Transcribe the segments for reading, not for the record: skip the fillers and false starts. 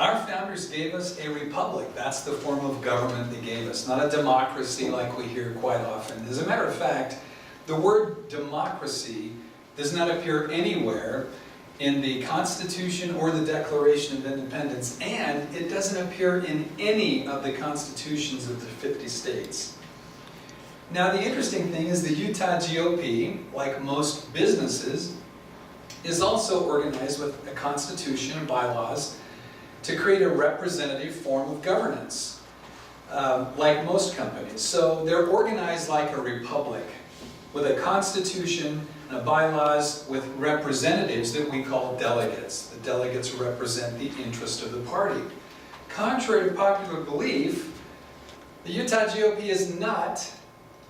Our founders gave us a republic. That's the form of government they gave us, not a democracy like we hear quite often. As a matter of fact, the word democracy does not appear anywhere in the Constitution or the Declaration of Independence, and it doesn't appear in any of the constitutions of the 50 states. Now, the interesting thing is the Utah GOP, like most businesses, is also organized with a constitution and bylaws to create a representative form of governance, like most companies. So they're organized like a republic, with a constitution and a bylaws with representatives that we call delegates. The delegates represent the interest of the party. Contrary to popular belief, the Utah GOP is not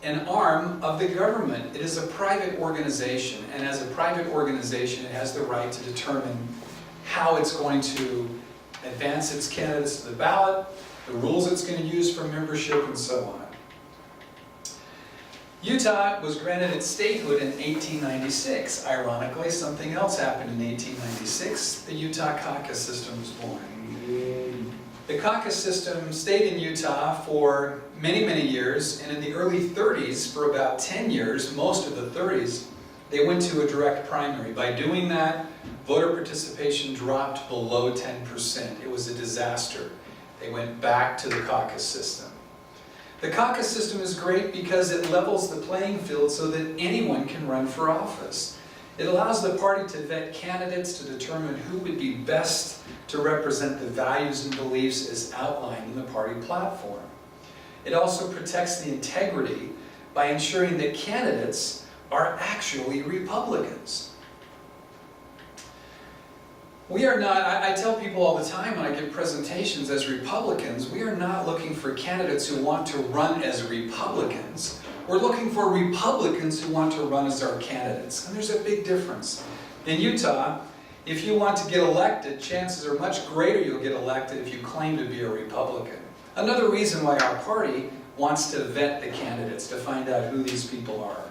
an arm of the government. It is a private organization, and as a private organization, it has the right to determine how it's going to advance its candidates to the ballot, the rules it's going to use for membership, and so on. Utah was granted its statehood in 1896. Ironically, something else happened in 1896. The Utah caucus system was born. The caucus system stayed in Utah for many, many years, and in the early 30s, for about 10 years, most of the 30s, they went to a direct primary. By doing that, voter participation dropped below 10%. It was a disaster. They went back to the caucus system. The caucus system is great because it levels the playing field so that anyone can run for office. It allows the party to vet candidates to determine who would be best to represent the values and beliefs as outlined in the party platform. It also protects the integrity by ensuring that candidates are actually Republicans. We are not, I tell people all the time when I give presentations as Republicans, we are not looking for candidates who want to run as Republicans. We're looking for Republicans who want to run as our candidates. And there's a big difference. In Utah, if you want to get elected, chances are much greater you'll get elected if you claim to be a Republican. Another reason why our party wants to vet the candidates to find out who these people are.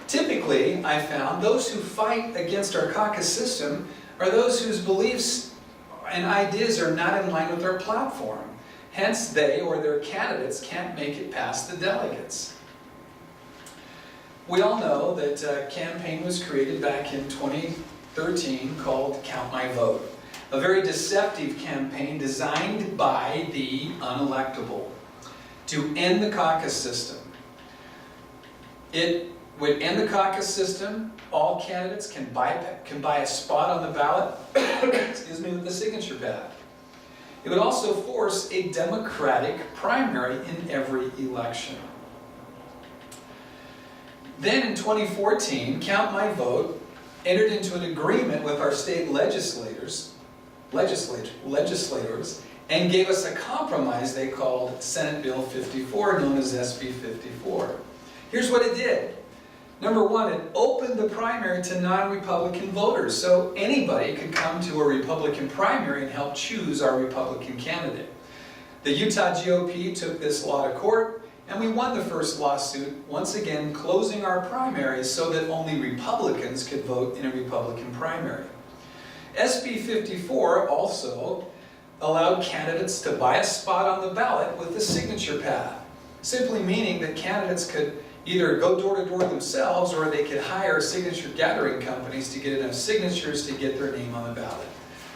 Typically, I found those who fight against our caucus system are those whose beliefs and ideas are not in line with our platform. Hence, they or their candidates can't make it past the delegates. We all know that a campaign was created back in 2013 called Count My Vote, a very deceptive campaign designed by the unelectable to end the caucus system. It would end the caucus system. All candidates can buy a spot on the ballot excuse me, with the signature pad. It would also force a Democratic primary in every election. Then in 2014, Count My Vote entered into an agreement with our state legislators and gave us a compromise they called Senate Bill 54, known as SB 54. Here's what it did. Number one, it opened the primary to non-Republican voters, so anybody could come to a Republican primary and help choose our Republican candidate. The Utah GOP took this law to court, and we won the first lawsuit, once again closing our primaries so that only Republicans could vote in a Republican primary. SB 54 also allowed candidates to buy a spot on the ballot with the signature pad, simply meaning that candidates could either go door to door themselves or they could hire signature gathering companies to get enough signatures to get their name on the ballot.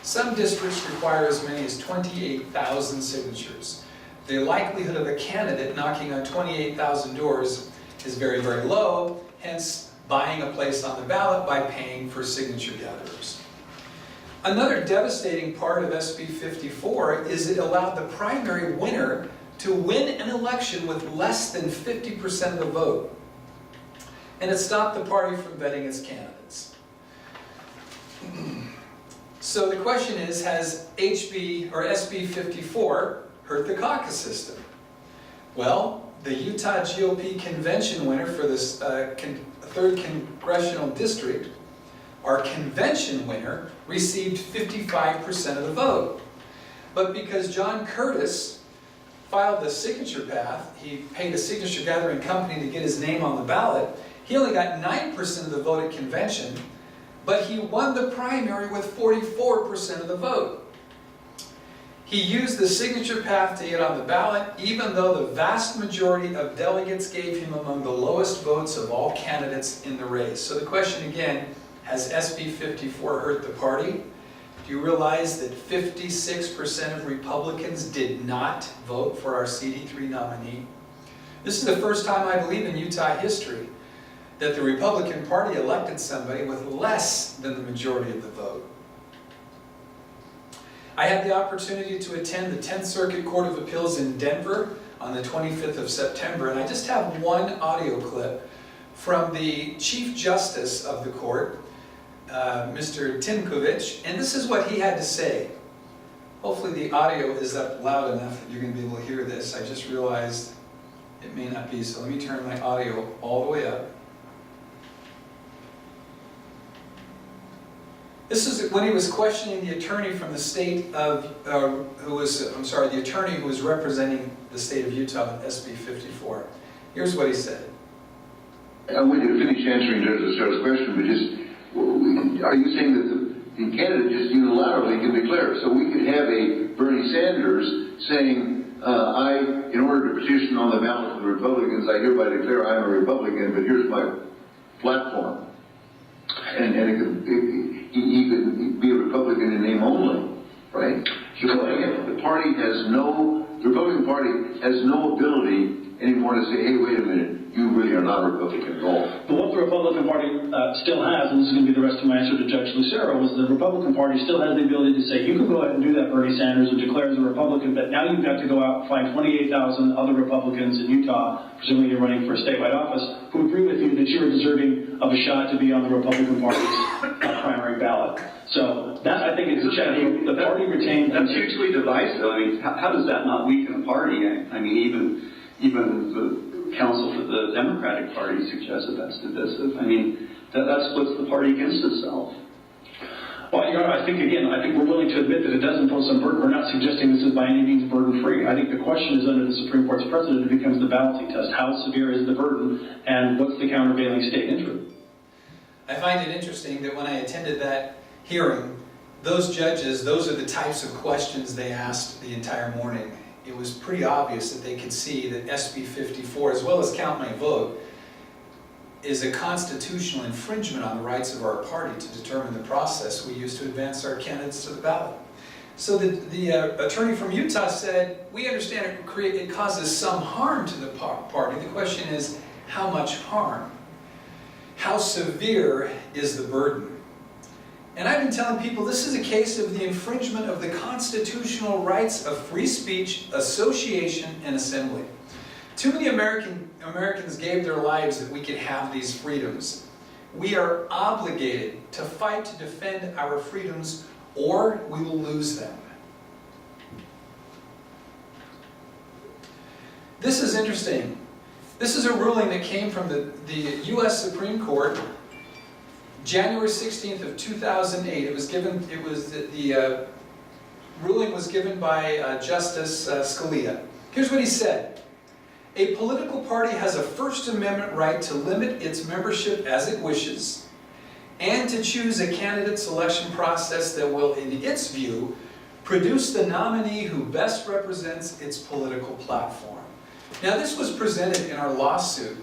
Some districts require as many as 28,000 signatures. The likelihood of a candidate knocking on 28,000 doors is very, very low, hence buying a place on the ballot by paying for signature gatherers. Another devastating part of SB 54 is it allowed the primary winner to win an election with less than 50% of the vote. And it stopped the party from vetting its candidates. So the question is, has SB 54 hurt the caucus system? Well, the Utah GOP convention winner for this 3rd congressional district, our convention winner, received 55% of the vote. But because John Curtis filed the signature path, he paid a signature gathering company to get his name on the ballot, he only got 9% of the vote at convention, but he won the primary with 44% of the vote. He used the signature path to get on the ballot, even though the vast majority of delegates gave him among the lowest votes of all candidates in the race. So the question again, has SB 54 hurt the party? Do you realize that 56% of Republicans did not vote for our CD3 nominee? This is the first time, I believe, in Utah history that the Republican Party elected somebody with less than the majority of the vote. I had the opportunity to attend the 10th Circuit Court of Appeals in Denver on the 25th of September, and I just have one audio clip from the Chief Justice of the court, Mr. Timkovich, and this is what he had to say. Hopefully the audio is up loud enough that you're going to be able to hear this. I just realized it may not be, so let me turn my audio all the way up. This is when he was questioning the attorney from the state of, the attorney who was representing the state of Utah with SB 54. Here's what he said. I want you to finish answering Judge Lacerda's question, but just, are you saying that the candidate just unilaterally can declare? So we could have a Bernie Sanders saying, in order to petition on the ballot for the Republicans, I hereby declare I am a Republican, but here's my platform. And he could be a Republican in name only, right? So again, the Republican Party has no ability anymore to say, hey, wait a minute, you really are not a Republican at all. But what the Republican Party still has, and this is going to be the rest of my answer to Judge Lucero, was the Republican Party still has the ability to say, you can go ahead and do that, Bernie Sanders, and declare as a Republican, but now you've got to go out and find 28,000 other Republicans in Utah, presumably you're running for a statewide office, who agree with you that you're deserving of a shot to be on the Republican Party's primary ballot. So that, I think, is a check. The party retained... That's hugely divisive. I mean, how does that not weaken a party? I mean, even the counsel for the Democratic Party suggests that that's divisive. I mean, that splits the party against itself. Well, Your Honor, I think we're willing to admit that it does impose some burden. We're not suggesting this is by any means burden-free. I think the question is, under the Supreme Court's precedent, it becomes the balancing test. How severe is the burden, and what's the countervailing state interest? I find it interesting that when I attended that hearing, those judges, those are the types of questions they asked the entire morning. It was pretty obvious that they could see that SB 54, as well as Count My Vote, is a constitutional infringement on the rights of our party to determine the process we use to advance our candidates to the ballot. So the attorney from Utah said, we understand it causes some harm to the party. The question is, how much harm? How severe is the burden? And I've been telling people this is a case of the infringement of the constitutional rights of free speech, association, and assembly. Too many Americans gave their lives that we could have these freedoms. We are obligated to fight to defend our freedoms, or we will lose them. This is interesting. This is a ruling that came from the U.S. Supreme Court, January 16th of 2008. The ruling was given by Justice Scalia. Here's what he said. A political party has a First Amendment right to limit its membership as it wishes, and to choose a candidate selection process that will, in its view, produce the nominee who best represents its political platform. Now, this was presented in our lawsuit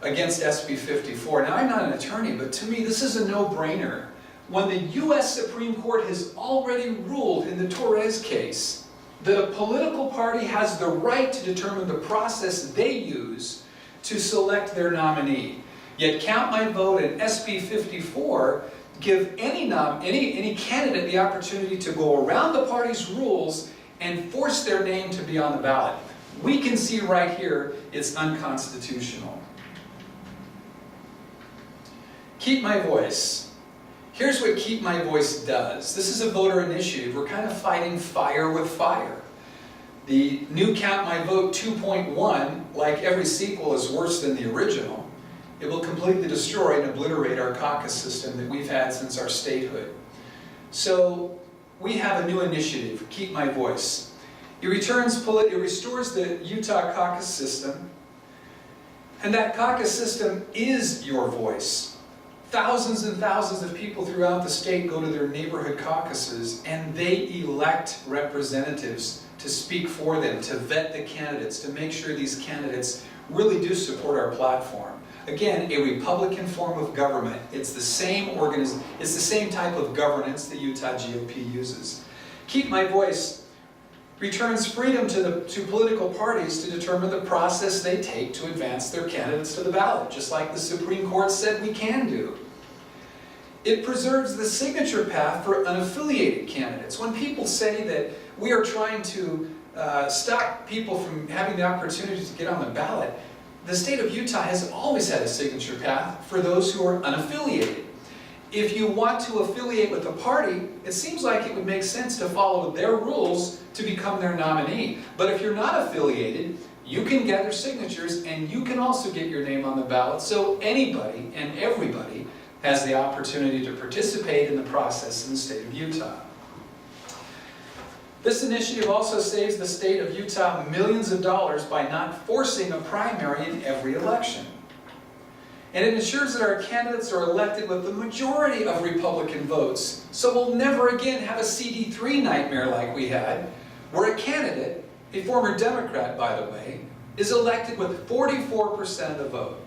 against SB 54. Now, I'm not an attorney, but to me, this is a no-brainer. When the U.S. Supreme Court has already ruled in the Torres case that a political party has the right to determine the process they use to select their nominee. Yet Count My Vote and SB 54 give any candidate the opportunity to go around the party's rules and force their name to be on the ballot. We can see right here it's unconstitutional. Keep My Voice. Here's what Keep My Voice does. This is a voter initiative. We're kind of fighting fire with fire. The new Count My Vote 2.1, like every sequel, is worse than the original. It will completely destroy and obliterate our caucus system that we've had since our statehood. So we have a new initiative, Keep My Voice. It restores the Utah caucus system, and that caucus system is your voice. Thousands and thousands of people throughout the state go to their neighborhood caucuses, and they elect representatives to speak for them, to vet the candidates, to make sure these candidates really do support our platform. Again, a Republican form of government. It's the same it's the same type of governance the Utah GOP uses. Keep My Voice returns freedom to political parties to determine the process they take to advance their candidates to the ballot, just like the Supreme Court said we can do. It preserves the signature path for unaffiliated candidates. When people say that we are trying to stop people from having the opportunity to get on the ballot, the state of Utah has always had a signature path for those who are unaffiliated. If you want to affiliate with a party, it seems like it would make sense to follow their rules to become their nominee. But if you're not affiliated, you can gather signatures and you can also get your name on the ballot, so anybody and everybody has the opportunity to participate in the process in the state of Utah. This initiative also saves the state of Utah millions of dollars by not forcing a primary in every election. And it ensures that our candidates are elected with the majority of Republican votes, so we'll never again have a CD3 nightmare like we had, where a candidate, a former Democrat by the way, is elected with 44% of the vote.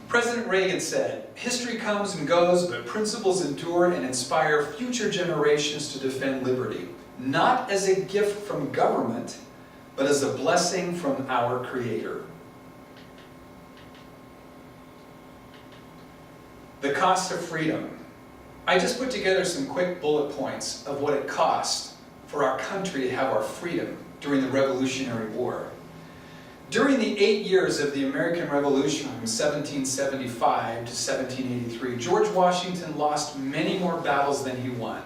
President Reagan said, "History comes and goes, but principles endure and inspire future generations to defend liberty, not as a gift from government, but as a blessing from our Creator." The cost of freedom. I just put together some quick bullet points of what it cost for our country to have our freedom during the Revolutionary War. During the 8 years of the American Revolution from 1775 to 1783, George Washington lost many more battles than he won.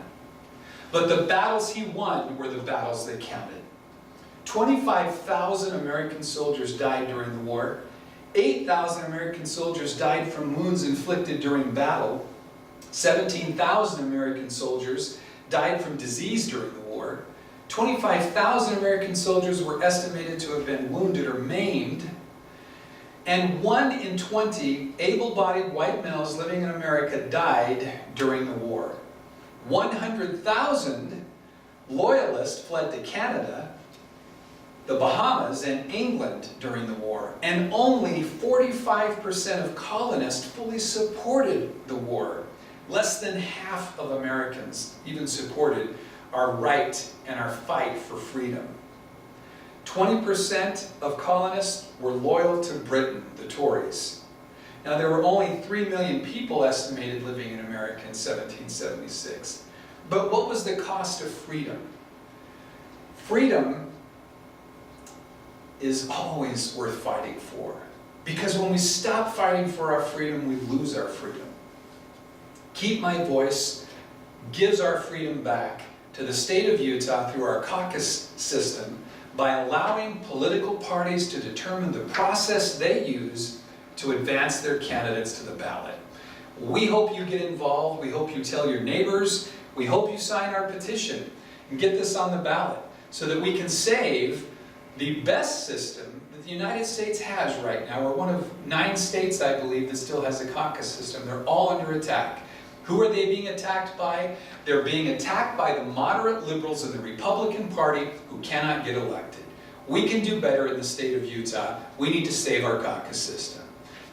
But the battles he won were the battles that counted. 25,000 American soldiers died during the war. 8,000 American soldiers died from wounds inflicted during battle. 17,000 American soldiers died from disease during the war. 25,000 American soldiers were estimated to have been wounded or maimed. And 1 in 20 able-bodied white males living in America died during the war. 100,000 loyalists fled to Canada, the Bahamas, and England during the war. And only 45% of colonists fully supported the war. Less than half of Americans even supported our right and our fight for freedom. 20% of colonists were loyal to Britain, the Tories. Now, there were only 3 million people estimated living in America in 1776. But what was the cost of freedom? Freedom is always worth fighting for. Because when we stop fighting for our freedom, we lose our freedom. Keep My Voice gives our freedom back to the state of Utah through our caucus system by allowing political parties to determine the process they use to advance their candidates to the ballot. We hope you get involved. We hope you tell your neighbors. We hope you sign our petition and get this on the ballot so that we can save the best system that the United States has right now. We're one of 9 states, I believe, that still has a caucus system. They're all under attack. Who are they being attacked by? They're being attacked by the moderate liberals in the Republican Party who cannot get elected. We can do better in the state of Utah. We need to save our caucus system.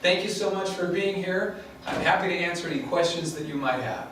Thank you so much for being here. I'm happy to answer any questions that you might have.